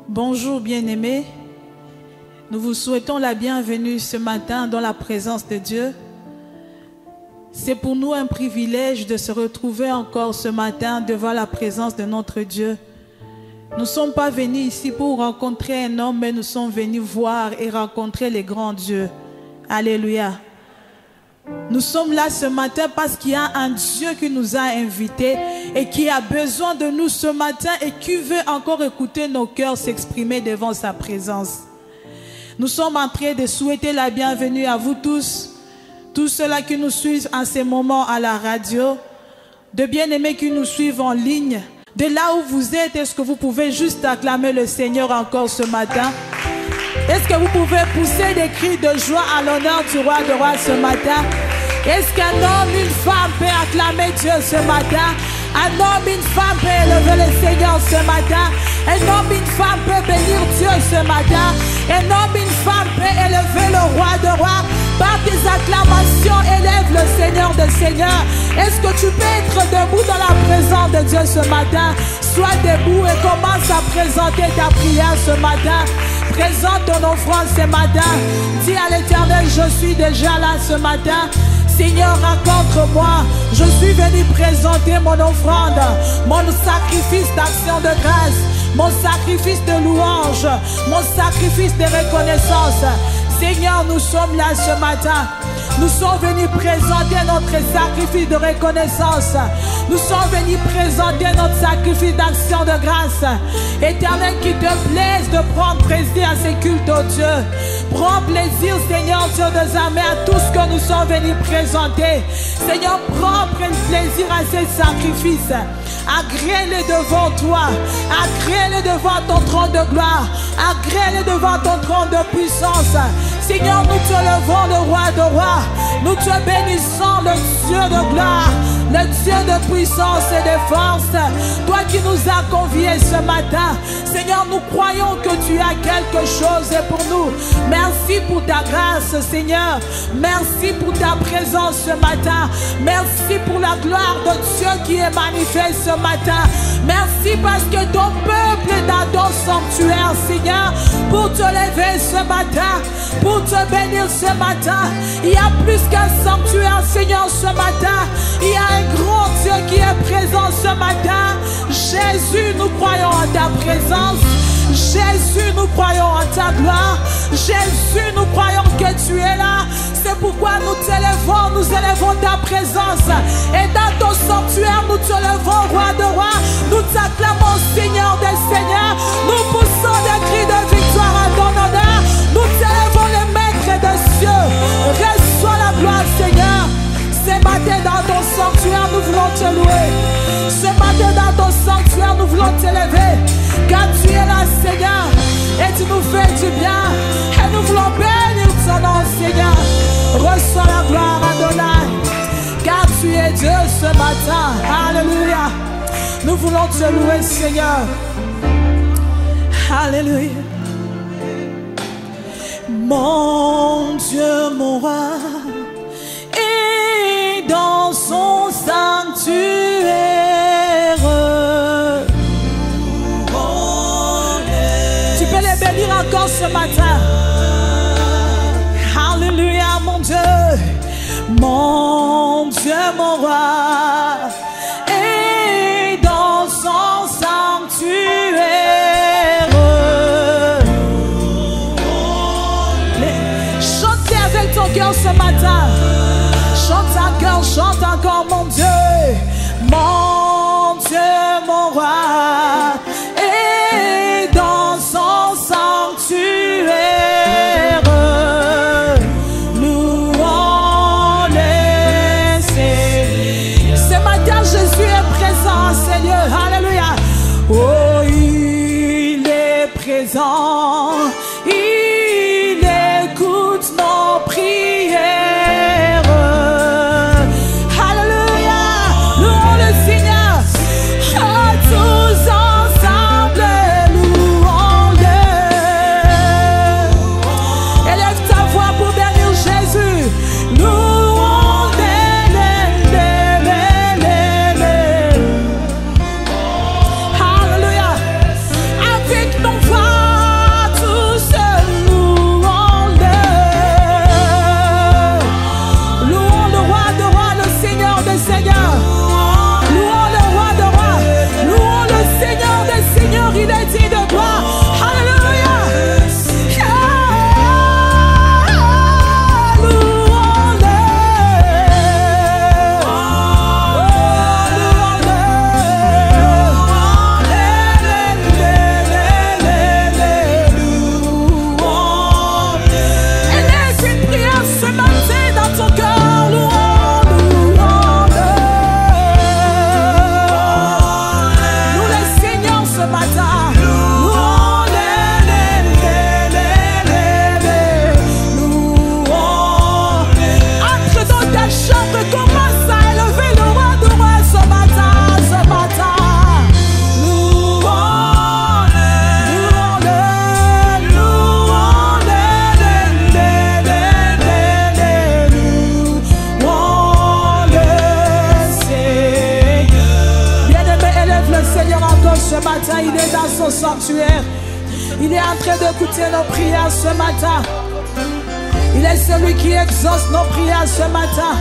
Bonjour bien-aimés, nous vous souhaitons la bienvenue ce matin dans la présence de Dieu. C'est pour nous un privilège de se retrouver encore ce matin devant la présence de notre Dieu. Nous ne sommes pas venus ici pour rencontrer un homme, mais nous sommes venus voir et rencontrer les grands dieux. Alléluia. Nous sommes là ce matin parce qu'il y a un Dieu qui nous a invités et qui a besoin de nous ce matin et qui veut encore écouter nos cœurs s'exprimer devant sa présence. Nous sommes en train de souhaiter la bienvenue à vous tous ceux-là qui nous suivent en ces moments à la radio, de bien-aimés qui nous suivent en ligne. De là où vous êtes, est-ce que vous pouvez juste acclamer le Seigneur encore ce matin? Est-ce que vous pouvez pousser des cris de joie à l'honneur du roi de rois ce matin? Est-ce qu'un homme, une femme peut acclamer Dieu ce matin? Un homme, une femme peut élever le Seigneur ce matin. Un homme, une femme peut bénir Dieu ce matin. Un homme, une femme peut élever le roi de rois. Par tes acclamations, élève le Seigneur des seigneurs. Est-ce que tu peux être debout dans la présence de Dieu ce matin? Sois debout et commence à présenter ta prière ce matin. Présente ton offrande ce matin. Dis à l'Éternel, je suis déjà là ce matin. Seigneur, rencontre-moi. Je suis venu présenter mon offrande, mon sacrifice d'action de grâce, mon sacrifice de louange, mon sacrifice de reconnaissance. Seigneur, nous sommes là ce matin. Nous sommes venus présenter notre sacrifice de reconnaissance. Nous sommes venus présenter notre sacrifice d'action de grâce. Éternel, qu'il te plaise de prendre plaisir à ces cultes, oh Dieu. Prends plaisir, Seigneur Dieu des armées, à tout ce que nous sommes venus présenter. Seigneur, prends plaisir à ces sacrifices. Agrée-les devant toi. Agrée-les devant ton trône de gloire. Agrée-les devant ton trône de puissance. Seigneur, nous te levons le roi de rois. Nous te bénissons, le Dieu de gloire, le Dieu de puissance et de force. Toi qui nous as conviés ce matin. Seigneur, nous croyons que tu as quelque chose pour nous. Merci pour ta grâce, Seigneur. Merci pour ta présence ce matin. Merci pour la gloire de Dieu qui est manifeste ce matin. Merci parce que ton peuple est dans ton sanctuaire, Seigneur, pour te lever ce matin, pour te bénir ce matin. Il y a plus qu'un sanctuaire, Seigneur, ce matin. Il y a un grand Dieu qui est présent ce matin. Jésus, nous croyons en ta présence. Jésus, nous croyons en ta gloire. Jésus, nous croyons que tu es là. C'est pourquoi nous t'élevons, nous élevons ta présence. Et dans ton sanctuaire, nous te levons, roi de rois. Nous t'acclamons, Seigneur des seigneurs. Nous poussons des cris de victoire à ton honneur. Nous t'élevons, les maîtres des cieux. Reçois la gloire, Seigneur. Ce matin dans ton sanctuaire, nous voulons te louer. Ce matin dans ton sanctuaire, nous voulons t'élever. Car tu es là, Seigneur. Et tu nous fais du bien. Et nous voulons bénir ton nom, Seigneur. Reçois la gloire, Adonai. Car tu es Dieu ce matin. Alléluia. Nous voulons te louer, Seigneur. Alléluia. Mon Dieu, mon roi, est dans son sanctuaire. Tu peux les bénir encore ce matin. Alléluia, mon Dieu. Mon Dieu, mon roi, est dans son sanctuaire. Chantez avec ton cœur ce matin. Chante encore, chante encore, mon Dieu. Mon Dieu, mon roi, est dans son sanctuaire. Jésus est présent en ces lieux. Alléluia. Oh, il est présent. Il écoute nos prières. Alléluia. Louons le Seigneur. Tous ensemble, louons-le. Élève ta voix pour bénir Jésus. Alléluia. Avec ton voix. il est dans son sanctuaire. Il est en train d'écouter nos prières ce matin. Il est celui qui exauce nos prières ce matin.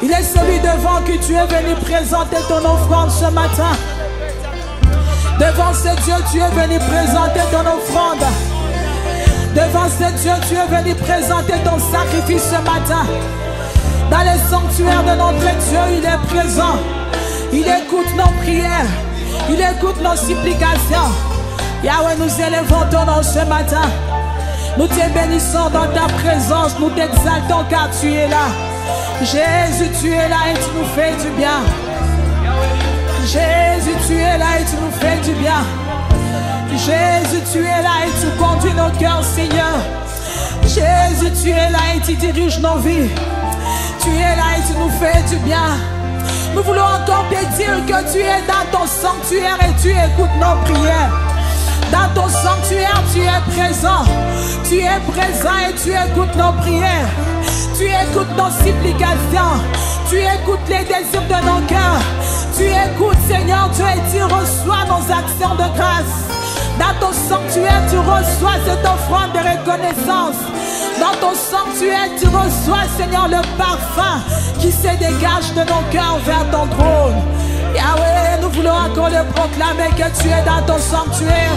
Il est celui devant qui tu es venu présenter ton offrande ce matin. Devant ce Dieu, tu es venu présenter ton offrande. Devant ce Dieu, tu es venu présenter ton sacrifice ce matin. Dans le sanctuaire de notre Dieu, il est présent. Il écoute nos prières. Il écoute nos supplications. Yahweh, nous élevons ton nom ce matin. Nous te bénissons dans ta présence. Nous t'exaltons car tu es là. Jésus, tu es là et tu nous fais du bien. Jésus, tu es là et tu nous fais du bien. Jésus, tu es là et tu conduis nos cœurs, Seigneur. Jésus, tu es là et tu diriges nos vies. Tu es là et tu nous fais du bien. Nous voulons encore te dire que tu es dans ton sanctuaire et tu écoutes nos prières. Dans ton sanctuaire, tu es présent. Tu es présent et tu écoutes nos prières. Tu écoutes nos supplications. Tu écoutes les désirs de nos cœurs. Tu écoutes, Seigneur Dieu, et tu reçois nos actions de grâce. Dans ton sanctuaire, tu reçois cette offrande de reconnaissance. Dans ton sanctuaire, tu reçois, Seigneur, le parfum qui se dégage de nos cœurs vers ton trône. Yahweh, nous voulons encore le proclamer que tu es dans ton sanctuaire.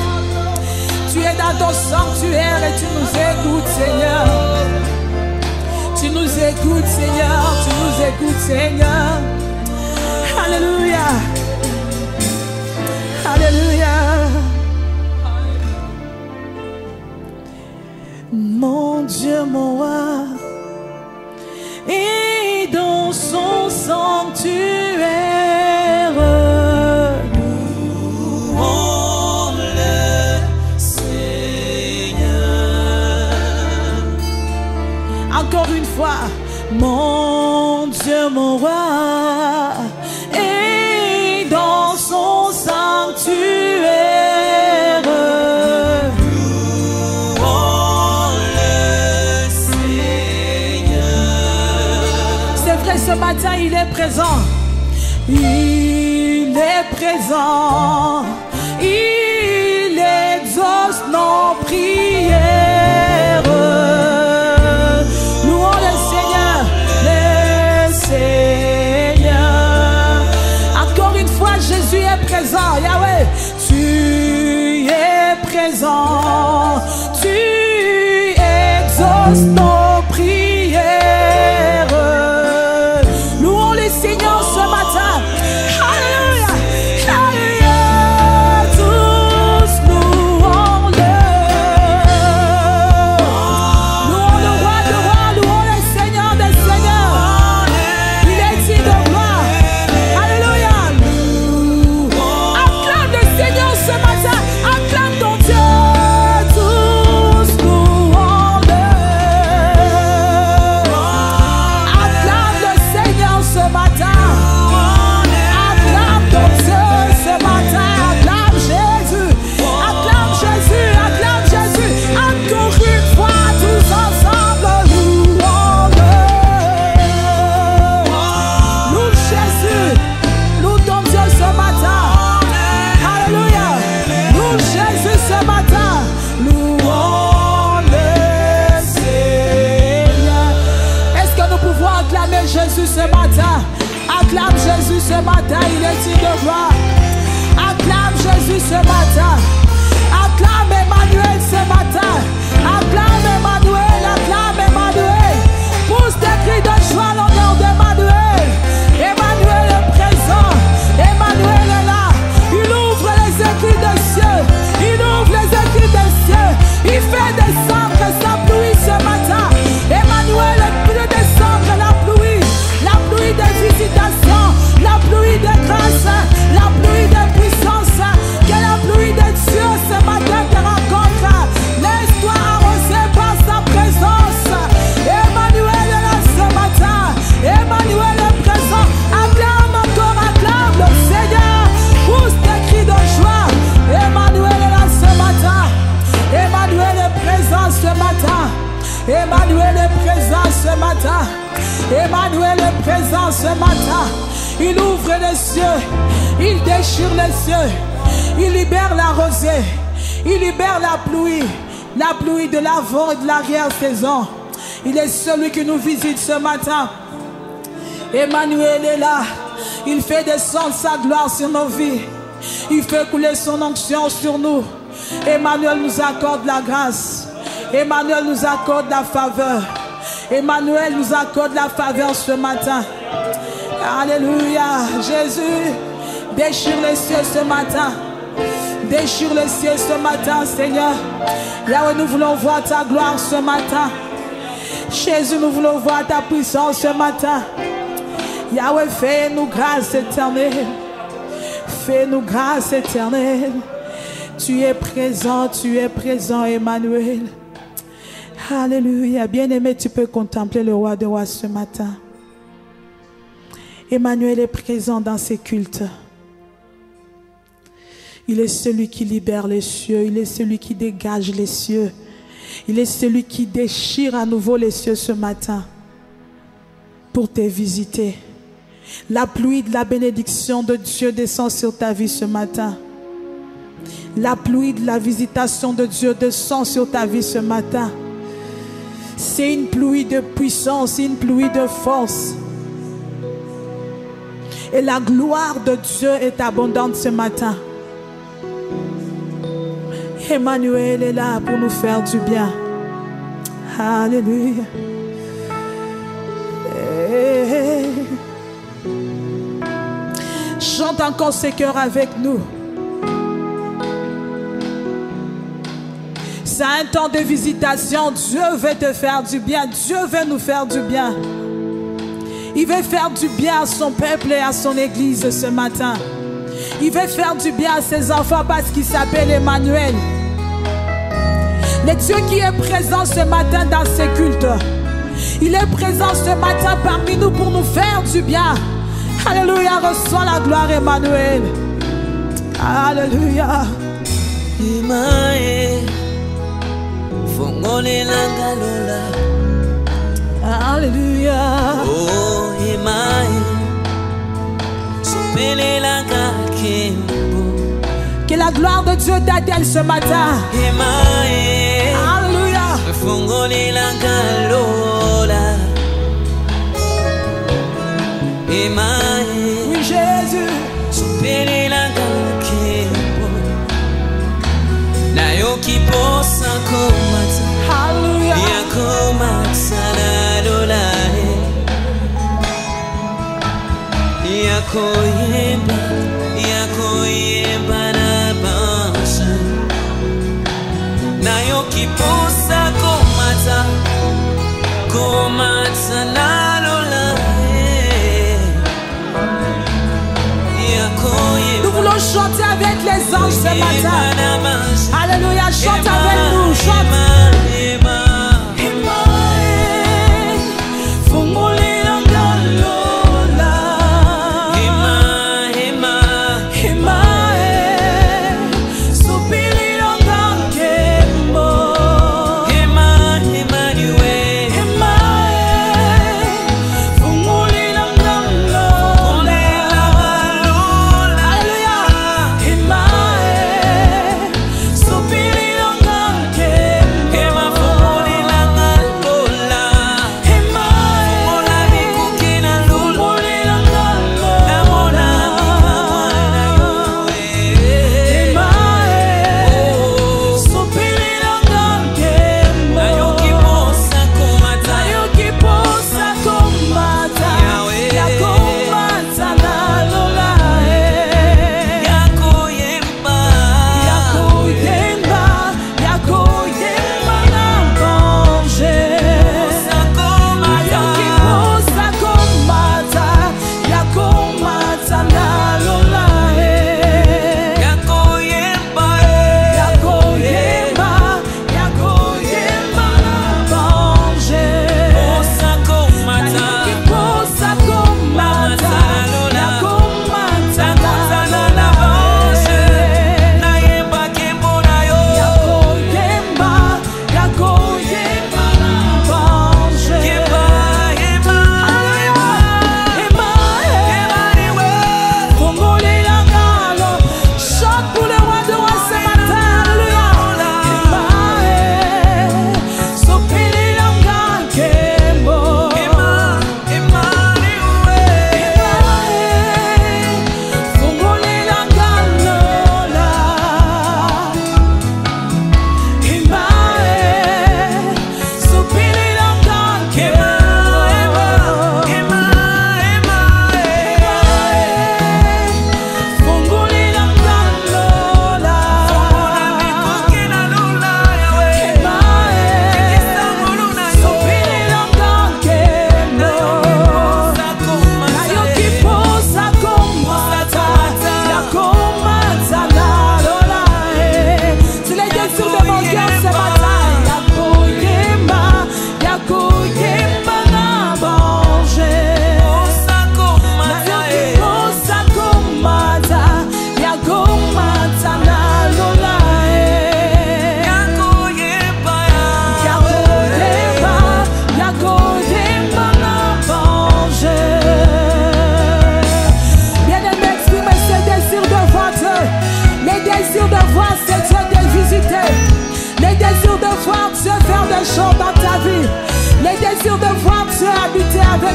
Tu es dans ton sanctuaire et tu nous écoutes, Seigneur. Tu nous écoutes, Seigneur. Tu nous écoutes, Seigneur. Alléluia. Alléluia. Mon Dieu, mon roi, et dans son sanctuaire, louons le Seigneur. Encore une fois, mon Dieu, mon roi, et dans son sanctuaire. Ce matin, il est présent. Il est présent. Il exauce nos prières. Louons le Seigneur. Encore une fois, Jésus est présent. Yahweh, tu es présent. Tu exauces nos prières. Seigneur ce matin. Alléluia. Alléluia. Tous louons-le. Louons le roi de rois. Louons le Seigneur des seigneurs. Il est digne de gloire. Alléluia. Acclame le Seigneur ce matin. Acclame ton Dieu. Tous louons-le. Acclame le Seigneur ce matin. Acclame ton Dieu ce matin. Acclame Jésus. Acclame Jésus. Acclame Jésus. Encore une fois, tous ensemble, louons-le. Loue Jésus. Loue ton Dieu ce matin. Alléluia. Loue Jésus ce matin. Louons le Seigneur. Est-ce que nous pouvons acclamer Jésus ce matin? Acclame Jésus ce matin, il est digne de gloire. Acclame Jésus ce matin. Acclame Emmanuel ce matin. Acclame Emmanuel, acclame Emmanuel. Pousse des cris de joie à l'honneur d'Emmanuel. Emmanuel est présent. Emmanuel est là. Il ouvre les écrits des cieux. Il ouvre les écrits des cieux. Il fait descendre sa pluie ce matin. Emmanuel est descendre la pluie. La pluie des visitations, la pluie de grâce, la pluie de puissance, que la pluie de Dieu ce matin te rencontre. Laisse-toi arroser par sa présence. Emmanuel est là ce matin. Emmanuel est présent. Acclame encore, acclame le Seigneur. Pousse des cris de joie. Emmanuel est là ce matin. Emmanuel est présent ce matin. Emmanuel est présent ce matin. Emmanuel est présent ce matin. Il ouvre les cieux. Il déchire les cieux. Il libère la rosée. Il libère la pluie de l'avant et de l'arrière-saison. Il est celui qui nous visite ce matin. Emmanuel est là. Il fait descendre sa gloire sur nos vies. Il fait couler son onction sur nous. Emmanuel nous accorde la grâce. Emmanuel nous accorde la faveur. Emmanuel nous accorde la faveur ce matin. Alléluia. Jésus, déchire les cieux ce matin. Déchire les cieux ce matin, Seigneur. Yahweh, nous voulons voir ta gloire ce matin. Jésus, nous voulons voir ta puissance ce matin. Yahweh, fais-nous grâce éternelle. Fais-nous grâce éternelle. Tu es présent, Emmanuel. Alléluia. Bien-aimé, tu peux contempler le roi des rois ce matin. Emmanuel est présent dans ces cultes. Il est celui qui libère les cieux. Il est celui qui dégage les cieux. Il est celui qui déchire à nouveau les cieux ce matin pour te visiter. La pluie de la bénédiction de Dieu descend sur ta vie ce matin. La pluie de la visitation de Dieu descend sur ta vie ce matin. C'est une pluie de puissance, une pluie de force. Et la gloire de Dieu est abondante ce matin. Emmanuel est là pour nous faire du bien. Alléluia. Chante encore ces cœurs avec nous. C'est un temps de visitation. Dieu veut te faire du bien. Dieu veut nous faire du bien. Il veut faire du bien à son peuple et à son église ce matin. Il veut faire du bien à ses enfants parce qu'il s'appelle Emmanuel. Le Dieu qui est présent ce matin dans ces cultes. Il est présent ce matin parmi nous pour nous faire du bien. Alléluia, reçois la gloire Emmanuel. Alléluia. Imae, fongole langalola. Alléluia. Oh, Imae, sopele langakembo. Que la gloire de Dieu t'atteigne ce matin. Imae, alléluia. Fongole langalola. Imae, oui Jésus. sopele langakembo. Nayoki posa komata. Alléluia. Yakomata la lola. Yakoyemba na bansa. Nayoki posa komata la lola. Nous voulons chanter avec les anges ce matin. Alléluia, chante avec nous, chante.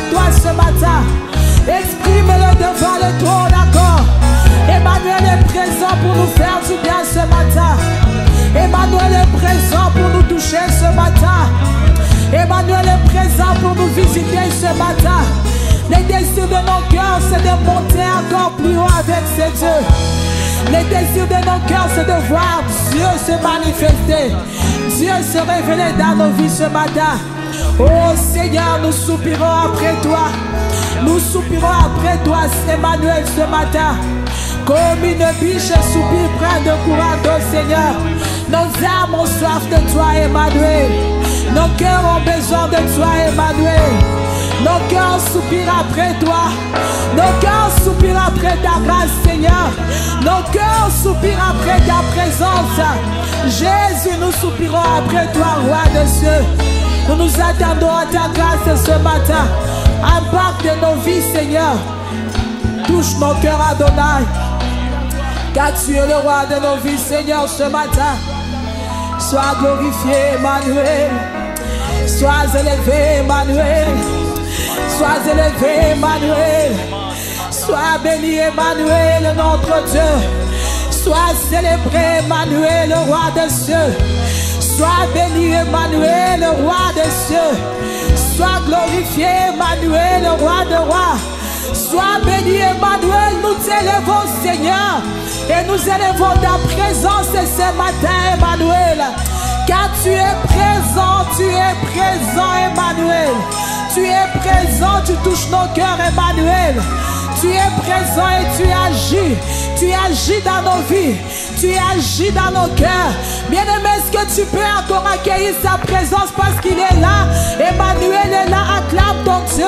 avec toi ce matin. Exprime-le devant le trône encore. Emmanuel est présent pour nous faire du bien ce matin. Emmanuel est présent pour nous toucher ce matin. Emmanuel est présent pour nous visiter ce matin. Les désirs de nos cœurs, c'est de monter encore plus haut avec ces dieux. Les désirs de nos cœurs, c'est de voir Dieu se manifester. Dieu se révéler dans nos vies ce matin. Oh Seigneur, nous soupirons après toi. Nous soupirons après toi, Emmanuel, ce matin. Comme une biche soupire près de courant d'eau, Seigneur. Nos âmes ont soif de toi, Emmanuel. Nos cœurs ont besoin de toi, Emmanuel. Nos cœurs soupirent après toi. Nos cœurs soupirent après ta grâce, Seigneur. Nos cœurs soupirent après ta présence. Jésus, nous soupirons après toi, Roi des cieux. Nous nous attendons à ta grâce ce matin. Embarque de nos vies, Seigneur. Touche nos cœurs, Adonai. Car tu es le roi de nos vies, Seigneur, ce matin. Sois glorifié, Emmanuel. Sois élevé, Emmanuel. Sois élevé, Emmanuel. Sois béni, Emmanuel, notre Dieu. Sois célébré, Emmanuel, le roi des cieux. Sois béni, Emmanuel, le roi des cieux. Sois glorifié, Emmanuel, le roi des rois. Sois béni, Emmanuel, nous t'élevons, Seigneur. Et nous élevons ta présence ce matin, Emmanuel. Car tu es présent, Emmanuel. Tu es présent, tu touches nos cœurs, Emmanuel. Tu es présent et tu agis. Tu agis dans nos vies. Tu agis dans nos cœurs. Bien-aimé, est-ce que tu peux encore accueillir sa présence parce qu'il est là? Emmanuel est là. Acclame ton Dieu.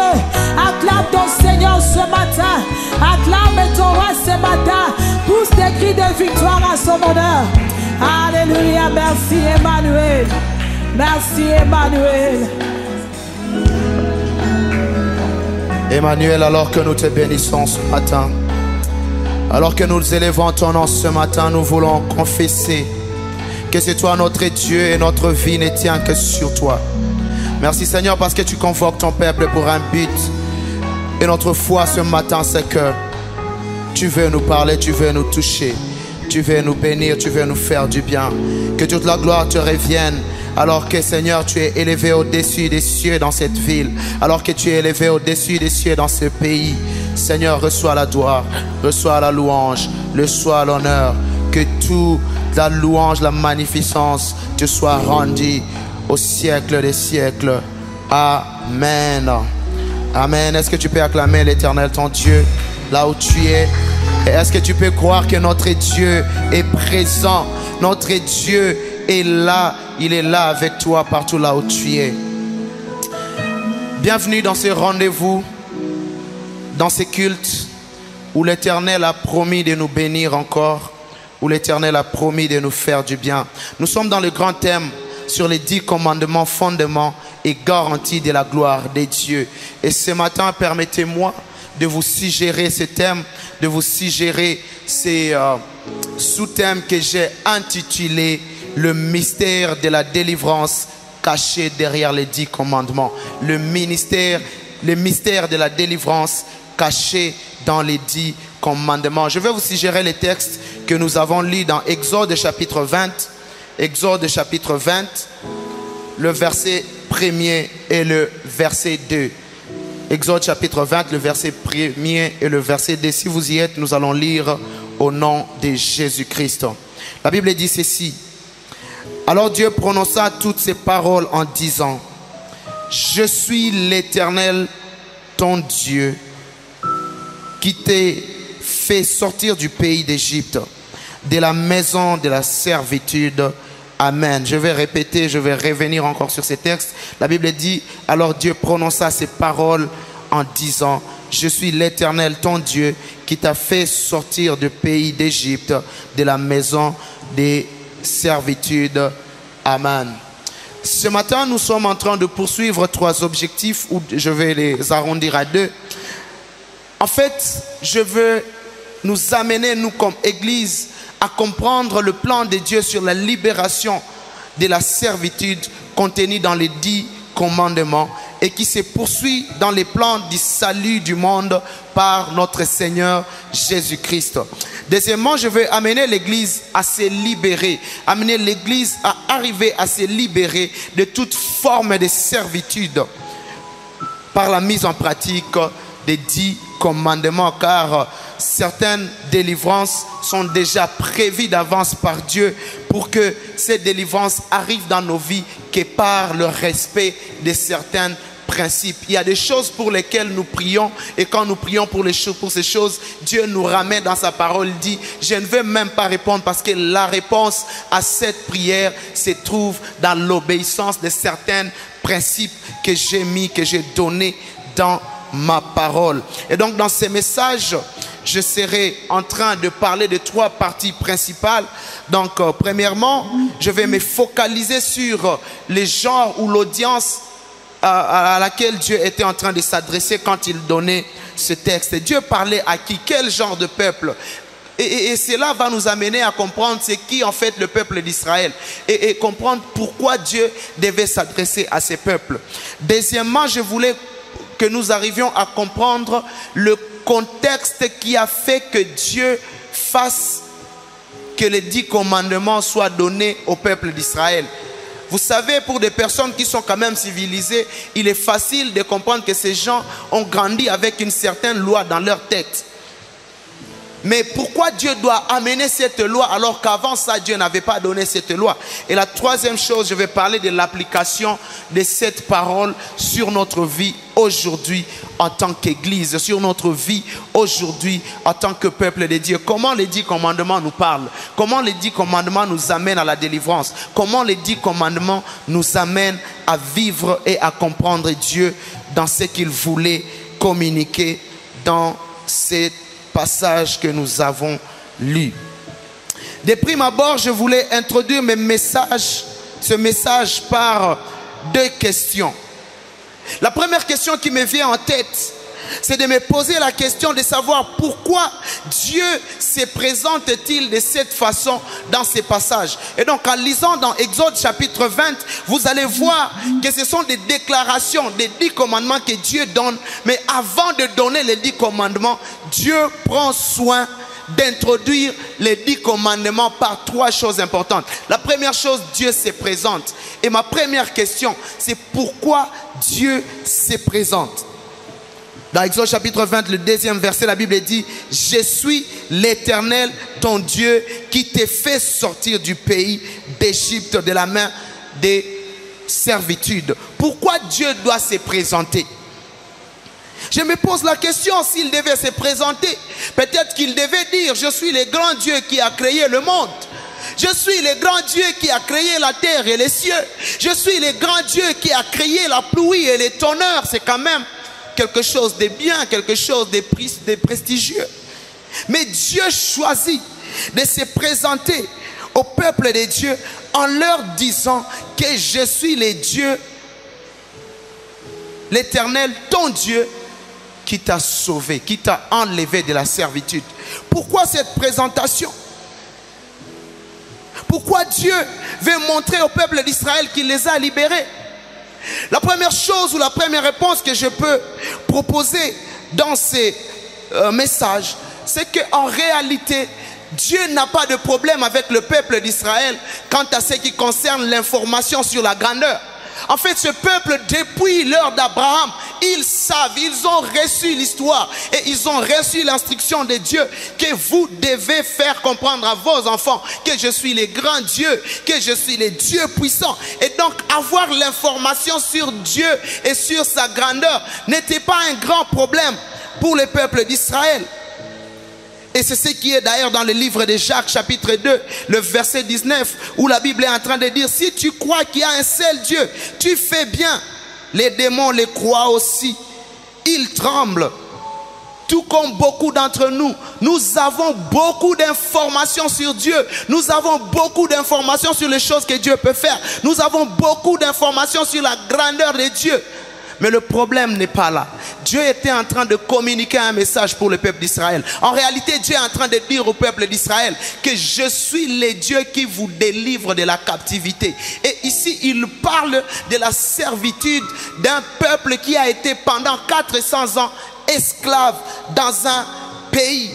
Acclame ton Seigneur ce matin. Acclame ton roi ce matin. Pousse des cris de victoire à son honneur. Alléluia. Merci Emmanuel. Merci Emmanuel. Emmanuel, alors que nous te bénissons ce matin, alors que nous élevons ton nom ce matin, nous voulons confesser que c'est toi notre Dieu et notre vie ne tient que sur toi. Merci Seigneur parce que tu convoques ton peuple pour un but. Et notre foi ce matin, c'est que tu veux nous parler, tu veux nous toucher, tu veux nous bénir, tu veux nous faire du bien. Que toute la gloire te revienne. Alors que Seigneur, tu es élevé au-dessus des cieux dans cette ville. Alors que tu es élevé au-dessus des cieux dans ce pays. Seigneur, reçois la gloire, reçois la louange, reçois l'honneur. Que toute la louange, la magnificence te soit rendue au siècle des siècles. Amen. Amen. Est-ce que tu peux acclamer l'Éternel, ton Dieu, là où tu es? Est-ce que tu peux croire que notre Dieu est présent? Notre Dieu est là. Il est là avec toi partout là où tu es. Bienvenue dans ce rendez-vous, dans ces cultes où l'Éternel a promis de nous bénir encore, où l'Éternel a promis de nous faire du bien. Nous sommes dans le grand thème sur les 10 commandements, fondements et garanties de la gloire des dieux. Et ce matin, permettez-moi de vous suggérer ce thème, de vous suggérer ces sous-thèmes que j'ai intitulés le mystère de la délivrance caché derrière les 10 commandements. Le mystère de la délivrance caché dans les 10 commandements. Je vais vous suggérer les textes que nous avons lus dans Exode chapitre 20. Exode chapitre 20, le verset 1er et le verset 2. Exode chapitre 20, le verset 1er et le verset 2. Si vous y êtes, nous allons lire au nom de Jésus-Christ. La Bible dit ceci. Alors Dieu prononça toutes ces paroles en disant: Je suis l'Éternel, ton Dieu, qui t'ai fait sortir du pays d'Égypte, de la maison de la servitude. Amen. Je vais répéter, je vais revenir encore sur ces textes. La Bible dit, alors Dieu prononça ces paroles en disant: Je suis l'Éternel, ton Dieu, qui t'a fait sortir du pays d'Égypte, de la maison des servitude. Amen. Ce matin, nous sommes en train de poursuivre 3 objectifs, où je vais les arrondir à 2. En fait, je veux nous amener, nous comme Église, à comprendre le plan de Dieu sur la libération de la servitude contenue dans les 10 commandements et qui se poursuit dans les plans du salut du monde par notre Seigneur Jésus-Christ. Deuxièmement, je veux amener l'Église à se libérer, amener l'Église à arriver à se libérer de toute forme de servitude par la mise en pratique des 10 commandements, car certaines délivrances sont déjà prévues d'avance par Dieu pour que ces délivrances arrivent dans nos vies que par le respect de certains principes. Il y a des choses pour lesquelles nous prions, et quand nous prions pour ces choses, Dieu nous ramène dans sa parole. Il dit, je ne veux même pas répondre, parce que la réponse à cette prière se trouve dans l'obéissance de certains principes que j'ai mis, que j'ai donnés dans ma parole. Et donc dans ces messages, je serai en train de parler de 3 parties principales. Donc premièrement, je vais me focaliser sur les genres ou l'audience à laquelle Dieu était en train de s'adresser quand il donnait ce texte. Et Dieu parlait à qui? Quel genre de peuple? Et cela va nous amener à comprendre c'est qui en fait le peuple d'Israël, et comprendre pourquoi Dieu devait s'adresser à ces peuples. Deuxièmement, je voulais que nous arrivions à comprendre le contexte qui a fait que Dieu fasse que les 10 commandements soient donnés au peuple d'Israël. Vous savez, pour des personnes qui sont quand même civilisées, il est facile de comprendre que ces gens ont grandi avec une certaine loi dans leur tête. Mais pourquoi Dieu doit amener cette loi alors qu'avant ça, Dieu n'avait pas donné cette loi? Et la troisième chose, je vais parler de l'application de cette parole sur notre vie aujourd'hui en tant qu'Église, sur notre vie aujourd'hui en tant que peuple de Dieu. Comment les 10 commandements nous parlent? Comment les 10 commandements nous amènent à la délivrance? Comment les 10 commandements nous amènent à vivre et à comprendre Dieu dans ce qu'il voulait communiquer dans cette passage que nous avons lu. De prime abord, je voulais introduire ce message par 2 questions. La première question qui me vient en tête, c'est de me poser la question de savoir pourquoi Dieu se présente-t-il de cette façon dans ces passages. Et donc en lisant dans Exode chapitre 20, vous allez voir que ce sont des déclarations des 10 commandements que Dieu donne. Mais avant de donner les 10 commandements, Dieu prend soin d'introduire les 10 commandements par 3 choses importantes. La première chose, Dieu se présente. Et ma première question, c'est pourquoi Dieu se présente. Dans Exode chapitre 20, le 2e verset, la Bible dit: je suis l'Éternel, ton Dieu, qui t'ai fait sortir du pays d'Égypte, de la main des servitudes. Pourquoi Dieu doit se présenter? Je me pose la question, s'il devait se présenter, peut-être qu'il devait dire: je suis le grand Dieu qui a créé le monde. Je suis le grand Dieu qui a créé la terre et les cieux. Je suis le grand Dieu qui a créé la pluie et les tonnerres. C'est quand même quelque chose de bien, quelque chose de prestigieux. Mais Dieu choisit de se présenter au peuple de Dieu en leur disant que je suis le Dieu, l'Éternel, ton Dieu, qui t'a sauvé, qui t'a enlevé de la servitude. Pourquoi cette présentation? Pourquoi Dieu veut montrer au peuple d'Israël qu'il les a libérés? La première chose ou la première réponse que je peux proposer dans ces messages, c'est qu'en réalité, Dieu n'a pas de problème avec le peuple d'Israël quant à ce qui concerne l'information sur la grandeur. En fait, ce peuple, depuis l'heure d'Abraham, ils savent, ils ont reçu l'histoire et ils ont reçu l'instruction de Dieu que vous devez faire comprendre à vos enfants que je suis le grand Dieu, que je suis le Dieu puissant. Et donc, avoir l'information sur Dieu et sur sa grandeur n'était pas un grand problème pour le peuple d'Israël. Et c'est ce qui est d'ailleurs dans le livre de Jacques chapitre 2, le verset 19, où la Bible est en train de dire: si tu crois qu'il y a un seul Dieu, tu fais bien. Les démons les croient aussi. Ils tremblent. Tout comme beaucoup d'entre nous, nous avons beaucoup d'informations sur Dieu. Nous avons beaucoup d'informations sur les choses que Dieu peut faire. Nous avons beaucoup d'informations sur la grandeur de Dieu. Mais le problème n'est pas là. Dieu était en train de communiquer un message pour le peuple d'Israël. En réalité, Dieu est en train de dire au peuple d'Israël que je suis le Dieu qui vous délivre de la captivité. Et il ici, il parle de la servitude d'un peuple qui a été pendant 400 ans esclave dans un pays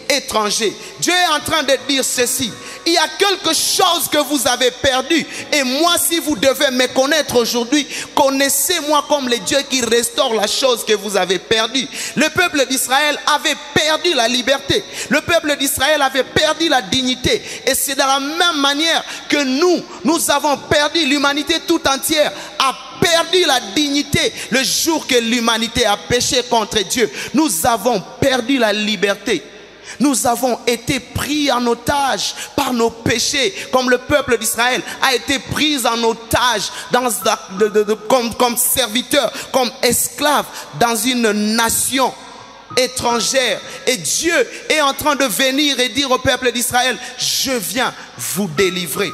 étranger. Dieu est en train de dire ceci: il y a quelque chose que vous avez perdu, et moi, si vous devez me connaître aujourd'hui, connaissez-moi comme le Dieu qui restaure la chose que vous avez perdue. Le peuple d'Israël avait perdu la liberté, le peuple d'Israël avait perdu la dignité, et c'est de la même manière que nous avons perdu, l'humanité tout entière a perdu la dignité le jour que l'humanité a péché contre Dieu. Nous avons perdu la liberté. Nous avons été pris en otage par nos péchés, comme le peuple d'Israël a été pris en otage comme serviteur, comme esclave dans une nation étrangère. Et Dieu est en train de venir et dire au peuple d'Israël: je viens vous délivrer.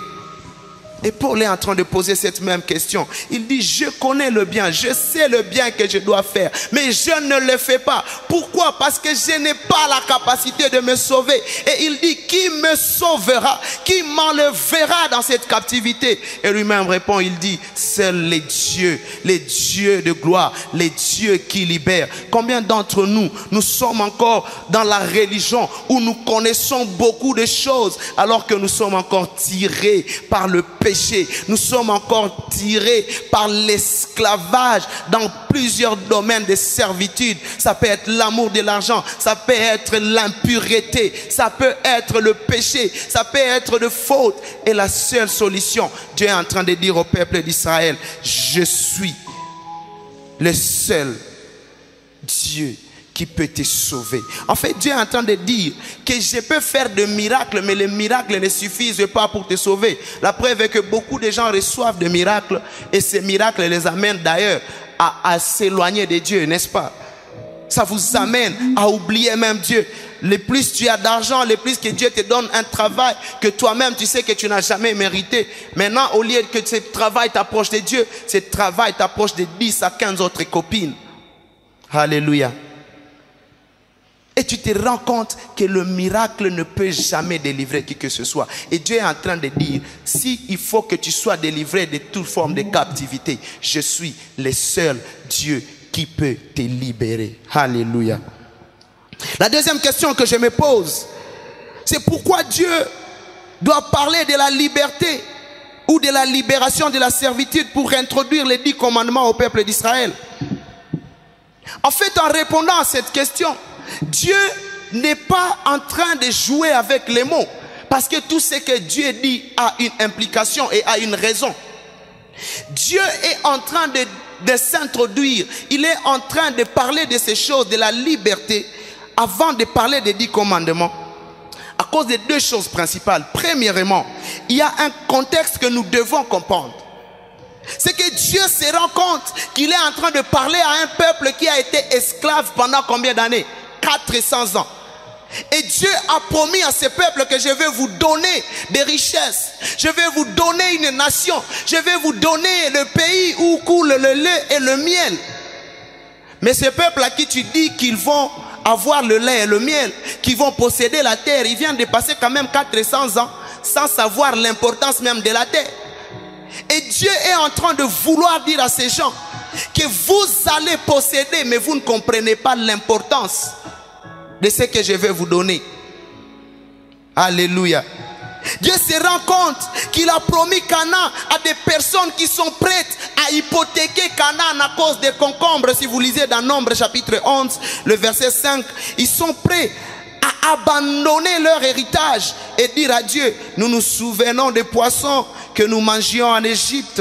Et Paul est en train de poser cette même question. Il dit: je connais le bien, je sais le bien que je dois faire, mais je ne le fais pas. Pourquoi? Parce que je n'ai pas la capacité de me sauver. Et il dit: qui me sauvera? Qui m'enlèvera dans cette captivité? Et lui-même répond, il dit: seuls les dieux de gloire, les dieux qui libèrent. Combien d'entre nous sommes encore dans la religion où nous connaissons beaucoup de choses, alors que nous sommes encore tirés par le péché? Nous sommes encore tirés par l'esclavage dans plusieurs domaines de servitude. Ça peut être l'amour de l'argent, ça peut être l'impureté, ça peut être le péché, ça peut être de faute. Et la seule solution, Dieu est en train de dire au peuple d'Israël: je suis le seul Dieu qui peut te sauver. En fait, Dieu est en train de dire que je peux faire des miracles, mais les miracles ne suffisent pas pour te sauver. La preuve est que beaucoup de gens reçoivent des miracles, et ces miracles les amènent d'ailleurs à s'éloigner de Dieu, n'est-ce pas? Ça vous amène à oublier même Dieu. Le plus tu as d'argent, le plus que Dieu te donne un travail que toi-même tu sais que tu n'as jamais mérité. Maintenant, au lieu que ce travail t'approche de Dieu, ce travail t'approche de 10 à 15 autres copines. Alléluia. Et tu te rends compte que le miracle ne peut jamais délivrer qui que ce soit. Et Dieu est en train de dire: si il faut que tu sois délivré de toute forme de captivité, je suis le seul Dieu qui peut te libérer. Alléluia. La deuxième question que je me pose, c'est pourquoi Dieu doit parler de la liberté ou de la libération de la servitude pour introduire les 10 commandements au peuple d'Israël. En fait, en répondant à cette question, Dieu n'est pas en train de jouer avec les mots, parce que tout ce que Dieu dit a une implication et a une raison. Dieu est en train de s'introduire, il est en train de parler de ces choses, de la liberté, avant de parler des 10 commandements, à cause de 2 choses principales. Premièrement, il y a un contexte que nous devons comprendre. C'est que Dieu se rend compte qu'il est en train de parler à un peuple qui a été esclave pendant combien d'années? 400 ans. Et Dieu a promis à ce peuple que je vais vous donner des richesses, je vais vous donner une nation, je vais vous donner le pays où coule le lait et le miel. Mais ce peuple à qui tu dis qu'ils vont avoir le lait et le miel, qu'ils vont posséder la terre, ils viennent de passer quand même 400 ans sans savoir l'importance même de la terre. Et Dieu est en train de vouloir dire à ces gens que vous allez posséder, mais vous ne comprenez pas l'importance de ce que je vais vous donner. Alléluia. Dieu se rend compte qu'il a promis Canaan à des personnes qui sont prêtes à hypothéquer Canaan à cause des concombres. Si vous lisez dans Nombre chapitre 11, le verset 5, ils sont prêts à abandonner leur héritage et dire à Dieu: nous nous souvenons des poissons que nous mangions en Égypte,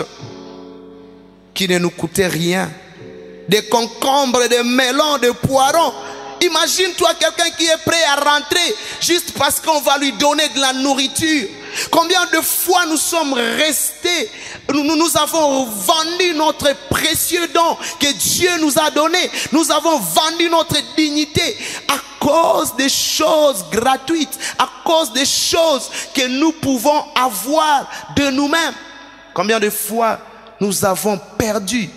qui ne nous coûtaient rien, des concombres, des melons, des poireaux. Imagine-toi quelqu'un qui est prêt à rentrer juste parce qu'on va lui donner de la nourriture. Combien de fois nous sommes restés, nous avons vendu notre précieux don que Dieu nous a donné. Nous avons vendu notre dignité à cause des choses gratuites, à cause des choses que nous pouvons avoir de nous-mêmes. Combien de fois nous avons perdu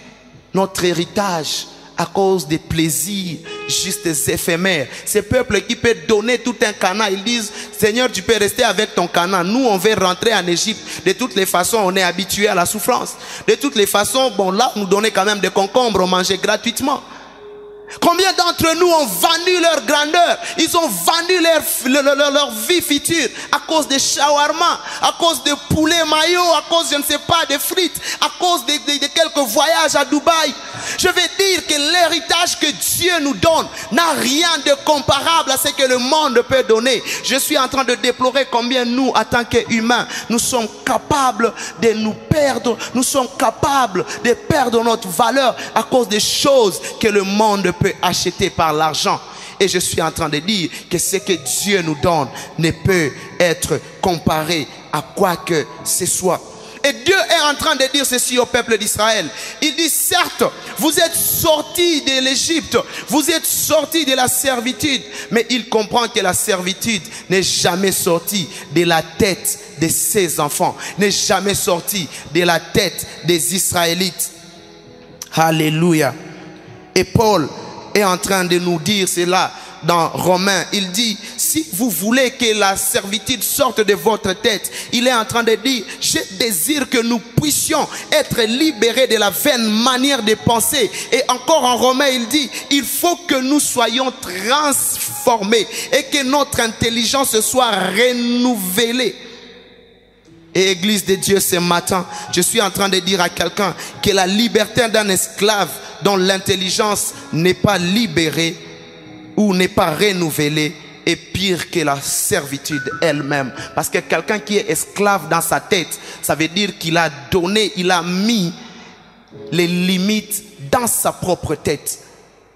notre héritage à cause des plaisirs juste éphémères. Ces peuples qui peuvent donner tout un Canaan, ils disent, Seigneur, tu peux rester avec ton Canaan. Nous, on veut rentrer en Égypte. De toutes les façons, on est habitué à la souffrance. De toutes les façons, bon, là, on nous donnait quand même des concombres, on mangeait gratuitement. Combien d'entre nous ont vendu leur grandeur? Ils ont vendu leur vie future à cause des shawarma, à cause de poulet mayo, à cause, je ne sais pas, des frites, à cause de quelques voyages à Dubaï. Je vais dire que l'héritage que Dieu nous donne n'a rien de comparable à ce que le monde peut donner. Je suis en train de déplorer combien nous, en tant qu'humains, nous sommes capables de nous perdre. Nous sommes capables de perdre notre valeur à cause des choses que le monde peut acheter par l'argent. Et je suis en train de dire que ce que Dieu nous donne ne peut être comparé à quoi que ce soit. Et Dieu est en train de dire ceci au peuple d'Israël. Il dit, certes, vous êtes sortis de l'Égypte, vous êtes sortis de la servitude, mais il comprend que la servitude n'est jamais sortie de la tête de ses enfants, n'est jamais sortie de la tête des Israélites. Alléluia. Et Paul est en train de nous dire cela dans Romains. Il dit, si vous voulez que la servitude sorte de votre tête, il est en train de dire, je désire que nous puissions être libérés de la vaine manière de penser. Et encore en Romains, il dit, il faut que nous soyons transformés et que notre intelligence soit renouvelée. Et Église de Dieu, ce matin, je suis en train de dire à quelqu'un que la liberté d'un esclave dont l'intelligence n'est pas libérée ou n'est pas renouvelée est pire que la servitude elle-même. Parce que quelqu'un qui est esclave dans sa tête, ça veut dire qu'il a donné, il a mis les limites dans sa propre tête.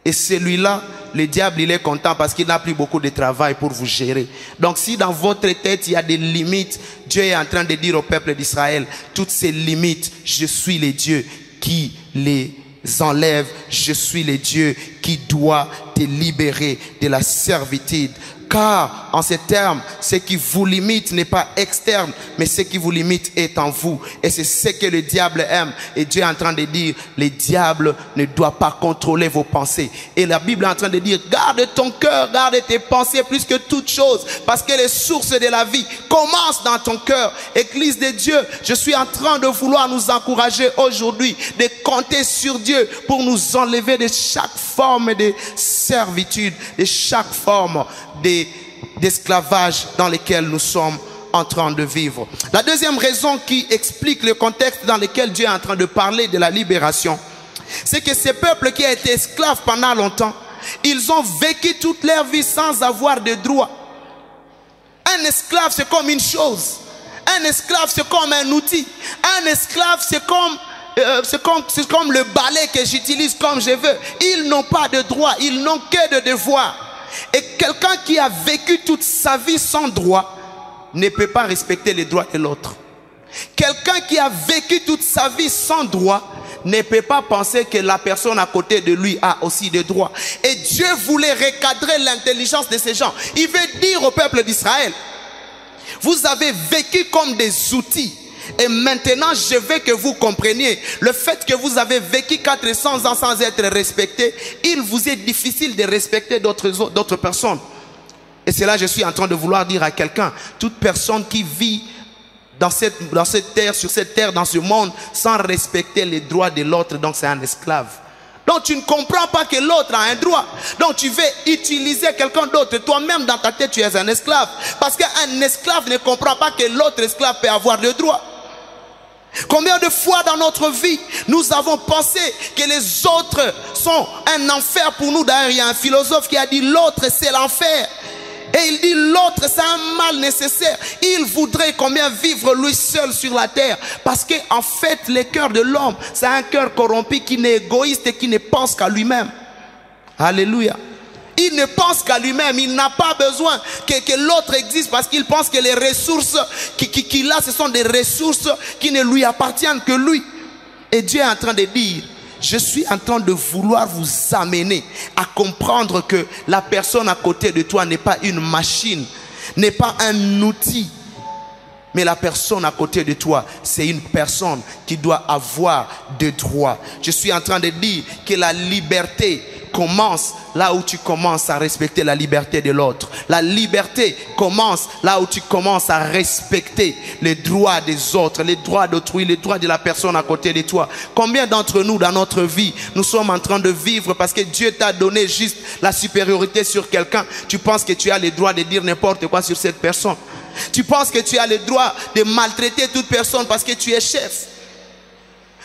Et celui-là, le diable, il est content parce qu'il n'a plus beaucoup de travail pour vous gérer. Donc si dans votre tête, il y a des limites, Dieu est en train de dire au peuple d'Israël, toutes ces limites, je suis le Dieu qui les enlève. Je suis le Dieu qui doit te libérer de la servitude. Car en ces termes, ce qui vous limite n'est pas externe, mais ce qui vous limite est en vous. Et c'est ce que le diable aime. Et Dieu est en train de dire, le diable ne doit pas contrôler vos pensées. Et la Bible est en train de dire, garde ton cœur, garde tes pensées plus que toute chose, parce que les sources de la vie commencent dans ton cœur. Église de Dieu, je suis en train de vouloir nous encourager aujourd'hui, de compter sur Dieu pour nous enlever de chaque forme de servitude, de chaque forme d'esclavage dans lequel nous sommes en train de vivre. La deuxième raison qui explique le contexte dans lequel Dieu est en train de parler de la libération, c'est que ces peuples qui ont été esclaves pendant longtemps, ils ont vécu toute leur vie sans avoir de droits. Un esclave, c'est comme une chose. Un esclave, c'est comme un outil. Un esclave, c'est comme le balai que j'utilise comme je veux. Ils n'ont pas de droits, ils n'ont que de devoirs. Et quelqu'un qui a vécu toute sa vie sans droit ne peut pas respecter les droits de l'autre. Quelqu'un qui a vécu toute sa vie sans droit ne peut pas penser que la personne à côté de lui a aussi des droits. Et Dieu voulait recadrer l'intelligence de ces gens. Il veut dire au peuple d'Israël, vous avez vécu comme des outils. Et maintenant, je veux que vous compreniez le fait que vous avez vécu 400 ans sans être respecté. Il vous est difficile de respecter d'autres personnes. Et c'est là que je suis en train de vouloir dire à quelqu'un, toute personne qui vit dans cette terre, sur cette terre, dans ce monde, sans respecter les droits de l'autre, donc c'est un esclave. Donc tu ne comprends pas que l'autre a un droit. Donc tu veux utiliser quelqu'un d'autre. Toi-même dans ta tête, tu es un esclave. Parce qu'un esclave ne comprend pas que l'autre esclave peut avoir le droit. Combien de fois dans notre vie nous avons pensé que les autres sont un enfer pour nous? D'ailleurs, il y a un philosophe qui a dit l'autre c'est l'enfer. Et il dit l'autre c'est un mal nécessaire. Il voudrait combien vivre lui seul sur la terre. Parce que en fait le cœur de l'homme c'est un cœur corrompu qui n'est égoïste et qui ne pense qu'à lui-même. Alléluia. Il ne pense qu'à lui-même, il n'a pas besoin que l'autre existe parce qu'il pense que les ressources qu'il a, ce sont des ressources qui ne lui appartiennent que lui. Et Dieu est en train de dire, je suis en train de vouloir vous amener à comprendre que la personne à côté de toi n'est pas une machine, n'est pas un outil, Mais la personne à côté de toi, c'est une personne qui doit avoir des droits. Je suis en train de dire que la liberté commence là où tu commences à respecter la liberté de l'autre. La liberté commence là où tu commences à respecter les droits des autres, les droits d'autrui, les droits de la personne à côté de toi. Combien d'entre nous dans notre vie, nous sommes en train de vivre parce que Dieu t'a donné juste la supériorité sur quelqu'un. Tu penses que tu as le droit de dire n'importe quoi sur cette personne. Tu penses que tu as le droit de maltraiter toute personne parce que tu es chef.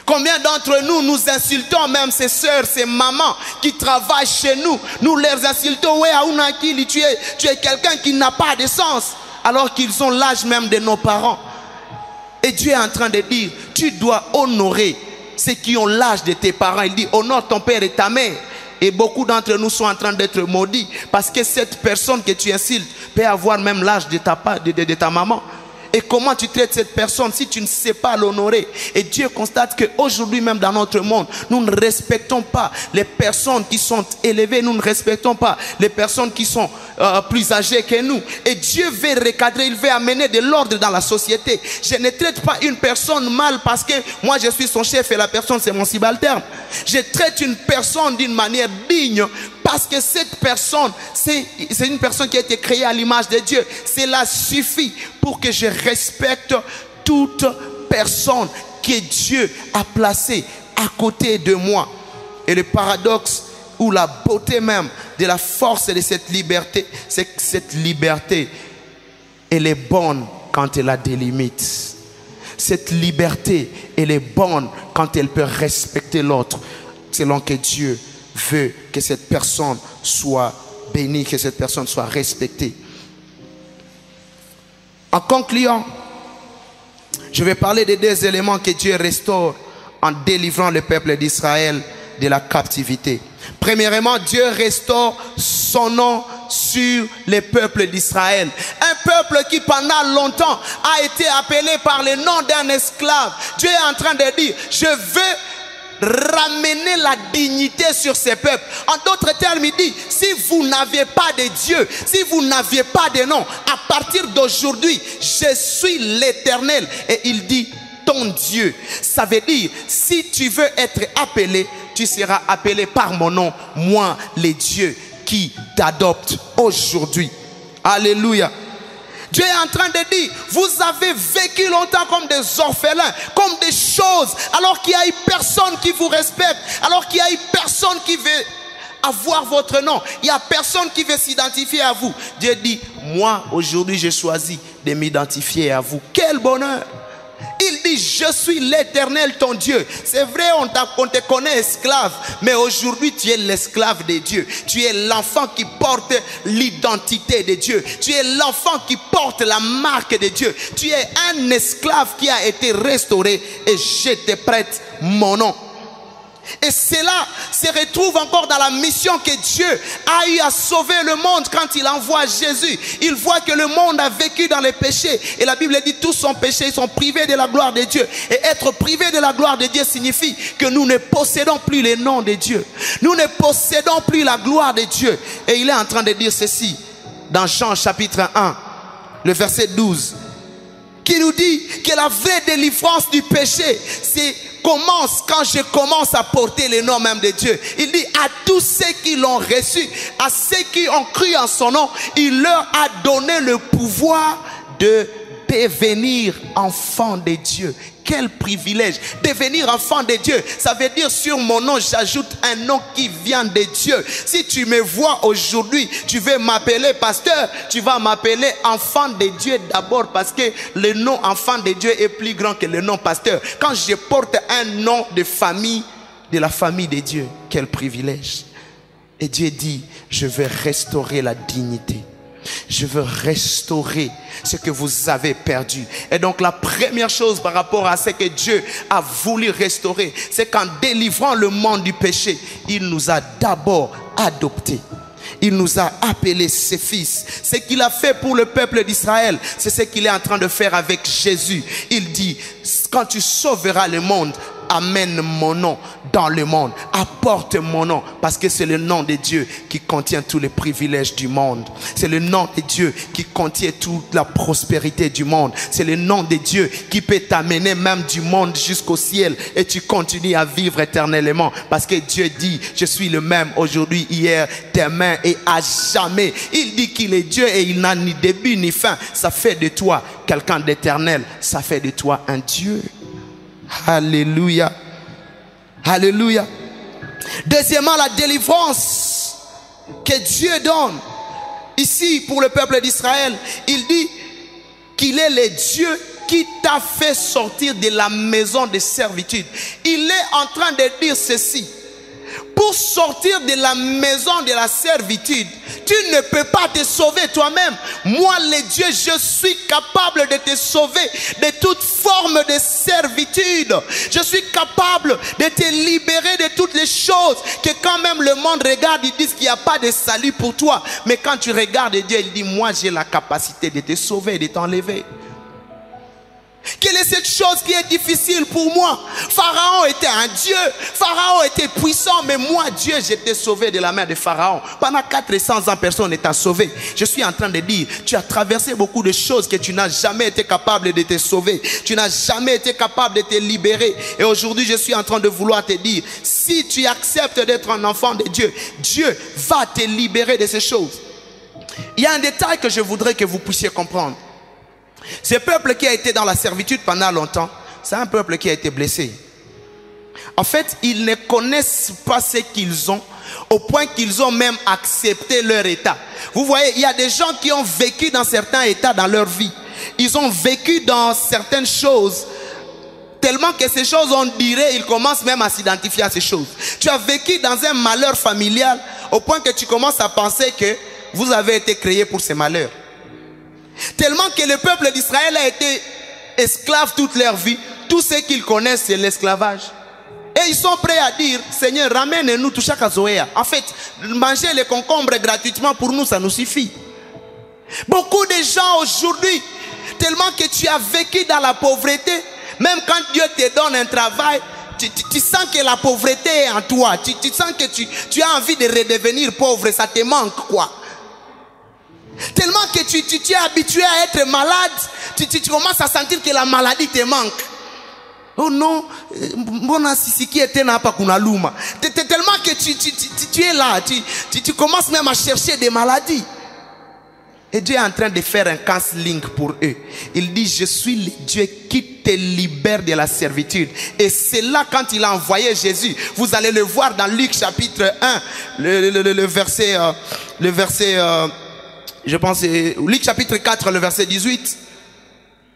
Combien d'entre nous, nous insultons même ces sœurs, ces mamans qui travaillent chez nous. Nous les insultons. Ouais, Aounakili, tu es quelqu'un qui n'a pas de sens. Alors qu'ils ont l'âge même de nos parents. Et Dieu est en train de dire, tu dois honorer ceux qui ont l'âge de tes parents. Il dit, honore ton père et ta mère. Et beaucoup d'entre nous sont en train d'être maudits. Parce que cette personne que tu insultes peut avoir même l'âge de ta maman. Et comment tu traites cette personne si tu ne sais pas l'honorer? Et Dieu constate qu'aujourd'hui même dans notre monde, nous ne respectons pas les personnes qui sont élevées. Nous ne respectons pas les personnes qui sont plus âgées que nous. Et Dieu veut recadrer, il veut amener de l'ordre dans la société. Je ne traite pas une personne mal parce que moi je suis son chef et la personne c'est mon subalterne. Je traite une personne d'une manière digne parce que cette personne, c'est une personne qui a été créée à l'image de Dieu. Cela suffit pour que je respecte toute personne que Dieu a placée à côté de moi. Et le paradoxe ou la beauté même de la force de cette liberté, c'est que cette liberté, elle est bonne quand elle a des limites. Cette liberté, elle est bonne quand elle peut respecter l'autre, selon que Dieu veut que cette personne soit bénie, que cette personne soit respectée. En concluant, je vais parler des deux éléments que Dieu restaure en délivrant le peuple d'Israël de la captivité. Premièrement, Dieu restaure son nom sur le peuple d'Israël. Un peuple qui pendant longtemps a été appelé par le nom d'un esclave. Dieu est en train de dire, je veux ramener la dignité sur ces peuples. En d'autres termes, il dit, si vous n'avez pas de Dieu, si vous n'aviez pas de nom, à partir d'aujourd'hui, je suis l'Éternel. Et il dit, ton Dieu. Ça veut dire, si tu veux être appelé, tu seras appelé par mon nom, moi, le Dieu qui t'adopte aujourd'hui. Alléluia. Dieu est en train de dire, vous avez vécu longtemps comme des orphelins, comme des choses, alors qu'il n'y a eu personne qui vous respecte, alors qu'il n'y a eu personne qui veut avoir votre nom. Il n'y a personne qui veut s'identifier à vous. Dieu dit, moi, aujourd'hui, j'ai choisi de m'identifier à vous. Quel bonheur! Il dit, je suis l'Éternel ton Dieu. C'est vrai, on te connaît esclave, mais aujourd'hui tu es l'esclave de Dieu. Tu es l'enfant qui porte l'identité de Dieu. Tu es l'enfant qui porte la marque de Dieu. Tu es un esclave qui a été restauré et je te prête mon nom. Et cela se retrouve encore dans la mission que Dieu a eu à sauver le monde quand il envoie Jésus. Il voit que le monde a vécu dans les péchés. Et la Bible dit tous sont péchés, ils sont privés de la gloire de Dieu. Et être privé de la gloire de Dieu signifie que nous ne possédons plus le nom de Dieu. Nous ne possédons plus la gloire de Dieu. Et il est en train de dire ceci dans Jean chapitre 1, le verset 12, qui nous dit que la vraie délivrance du péché, commence quand je commence à porter le nom même de Dieu. Il dit à tous ceux qui l'ont reçu, à ceux qui ont cru en son nom, il leur a donné le pouvoir de devenir enfants de Dieu. Quel privilège! Devenir enfant de Dieu, ça veut dire sur mon nom j'ajoute un nom qui vient de Dieu. Si tu me vois aujourd'hui, tu veux m'appeler pasteur, tu vas m'appeler enfant de Dieu d'abord, parce que le nom enfant de Dieu est plus grand que le nom pasteur. Quand je porte un nom de famille, de la famille de Dieu, quel privilège! Et Dieu dit, je vais restaurer la dignité. Je veux restaurer ce que vous avez perdu. Et donc la première chose par rapport à ce que Dieu a voulu restaurer, c'est qu'en délivrant le monde du péché, il nous a d'abord adoptés. Il nous a appelés ses fils. Ce qu'il a fait pour le peuple d'Israël, c'est ce qu'il est en train de faire avec Jésus. Il dit, quand tu sauveras le monde, amène mon nom dans le monde. Apporte mon nom, parce que c'est le nom de Dieu qui contient tous les privilèges du monde. C'est le nom de Dieu qui contient toute la prospérité du monde. C'est le nom de Dieu qui peut t'amener même du monde jusqu'au ciel et tu continues à vivre éternellement, parce que Dieu dit, je suis le même aujourd'hui, hier, demain et à jamais. Il dit qu'il est Dieu et il n'a ni début ni fin. Ça fait de toi quelqu'un d'éternel. Ça fait de toi un Dieu. Alléluia. Alléluia. Deuxièmement, la délivrance que Dieu donne. Ici, pour le peuple d'Israël, il dit qu'il est le Dieu qui t'a fait sortir de la maison de servitude. Il est en train de dire ceci. Pour sortir de la maison de la servitude, tu ne peux pas te sauver toi-même. Moi, le Dieu, je suis capable de te sauver de toute forme de servitude. Je suis capable de te libérer de toutes les choses que quand même le monde regarde, ils disent qu'il n'y a pas de salut pour toi. Mais quand tu regardes Dieu, il dit, moi j'ai la capacité de te sauver, de t'enlever. Quelle est cette chose qui est difficile pour moi? Pharaon était un Dieu, Pharaon était puissant, mais moi Dieu, je t'ai sauvé de la main de Pharaon. Pendant 400 ans, personne ne t'a sauvé. Je suis en train de dire, tu as traversé beaucoup de choses que tu n'as jamais été capable de te sauver. Tu n'as jamais été capable de te libérer. Et aujourd'hui, je suis en train de vouloir te dire, si tu acceptes d'être un enfant de Dieu, Dieu va te libérer de ces choses. Il y a un détail que je voudrais que vous puissiez comprendre. Ce peuple qui a été dans la servitude pendant longtemps, c'est un peuple qui a été blessé. En fait, ils ne connaissent pas ce qu'ils ont, au point qu'ils ont même accepté leur état. Vous voyez, il y a des gens qui ont vécu dans certains états dans leur vie. Ils ont vécu dans certaines choses, tellement que ces choses, on dirait, ils commencent même à s'identifier à ces choses. Tu as vécu dans un malheur familial, au point que tu commences à penser que vous avez été créés pour ces malheurs. Tellement que le peuple d'Israël a été esclave toute leur vie. Tout ce qu'ils connaissent, c'est l'esclavage. Et ils sont prêts à dire, Seigneur, ramène-nous tout chaque zoéa. En fait, manger les concombres gratuitement pour nous, ça nous suffit. Beaucoup de gens aujourd'hui, tellement que tu as vécu dans la pauvreté, même quand Dieu te donne un travail, tu sens que la pauvreté est en toi. Tu sens que tu as envie de redevenir pauvre, ça te manque quoi. Tellement que tu es habitué à être malade, tu commences à sentir que la maladie te manque. Oh non, tellement que tu es là, tu commences même à chercher des maladies. Et Dieu est en train de faire un counseling pour eux. Il dit, je suis le Dieu qui te libère de la servitude. Et c'est là quand il a envoyé Jésus. Vous allez le voir dans Luc chapitre 1, le verset, je pense, Luc chapitre 4, le verset 18.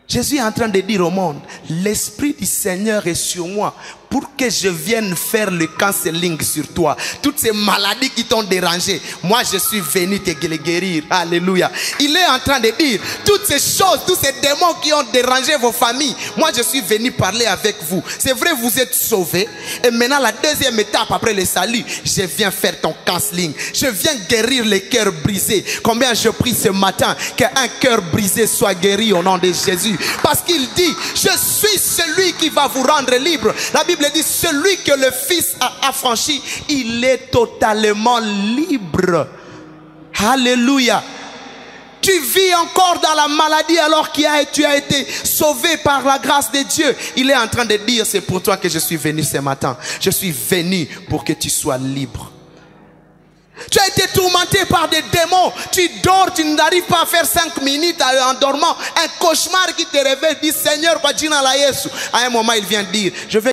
Jésus est en train de dire au monde, l'Esprit du Seigneur est sur moi pour que je vienne faire le counseling sur toi. Toutes ces maladies qui t'ont dérangé, moi je suis venu te guérir. Alléluia. Il est en train de dire, toutes ces choses, tous ces démons qui ont dérangé vos familles, moi je suis venu parler avec vous. C'est vrai, vous êtes sauvés. Et maintenant la deuxième étape après le salut, je viens faire ton counseling. Je viens guérir les cœurs brisés. Combien je prie ce matin qu'un cœur brisé soit guéri au nom de Jésus. Parce qu'il dit, je suis celui qui va vous rendre libre. La Bible dit, celui que le Fils a affranchi, il est totalement libre. Alléluia. Tu vis encore dans la maladie alors que tu as été sauvé par la grâce de Dieu. Il est en train de dire, c'est pour toi que je suis venu ce matin. Je suis venu pour que tu sois libre. Tu as été tourmenté par des démons. Tu dors, tu n'arrives pas à faire 5 minutes en dormant. Un cauchemar qui te réveille, dit Seigneur, à un moment il vient dire, je vais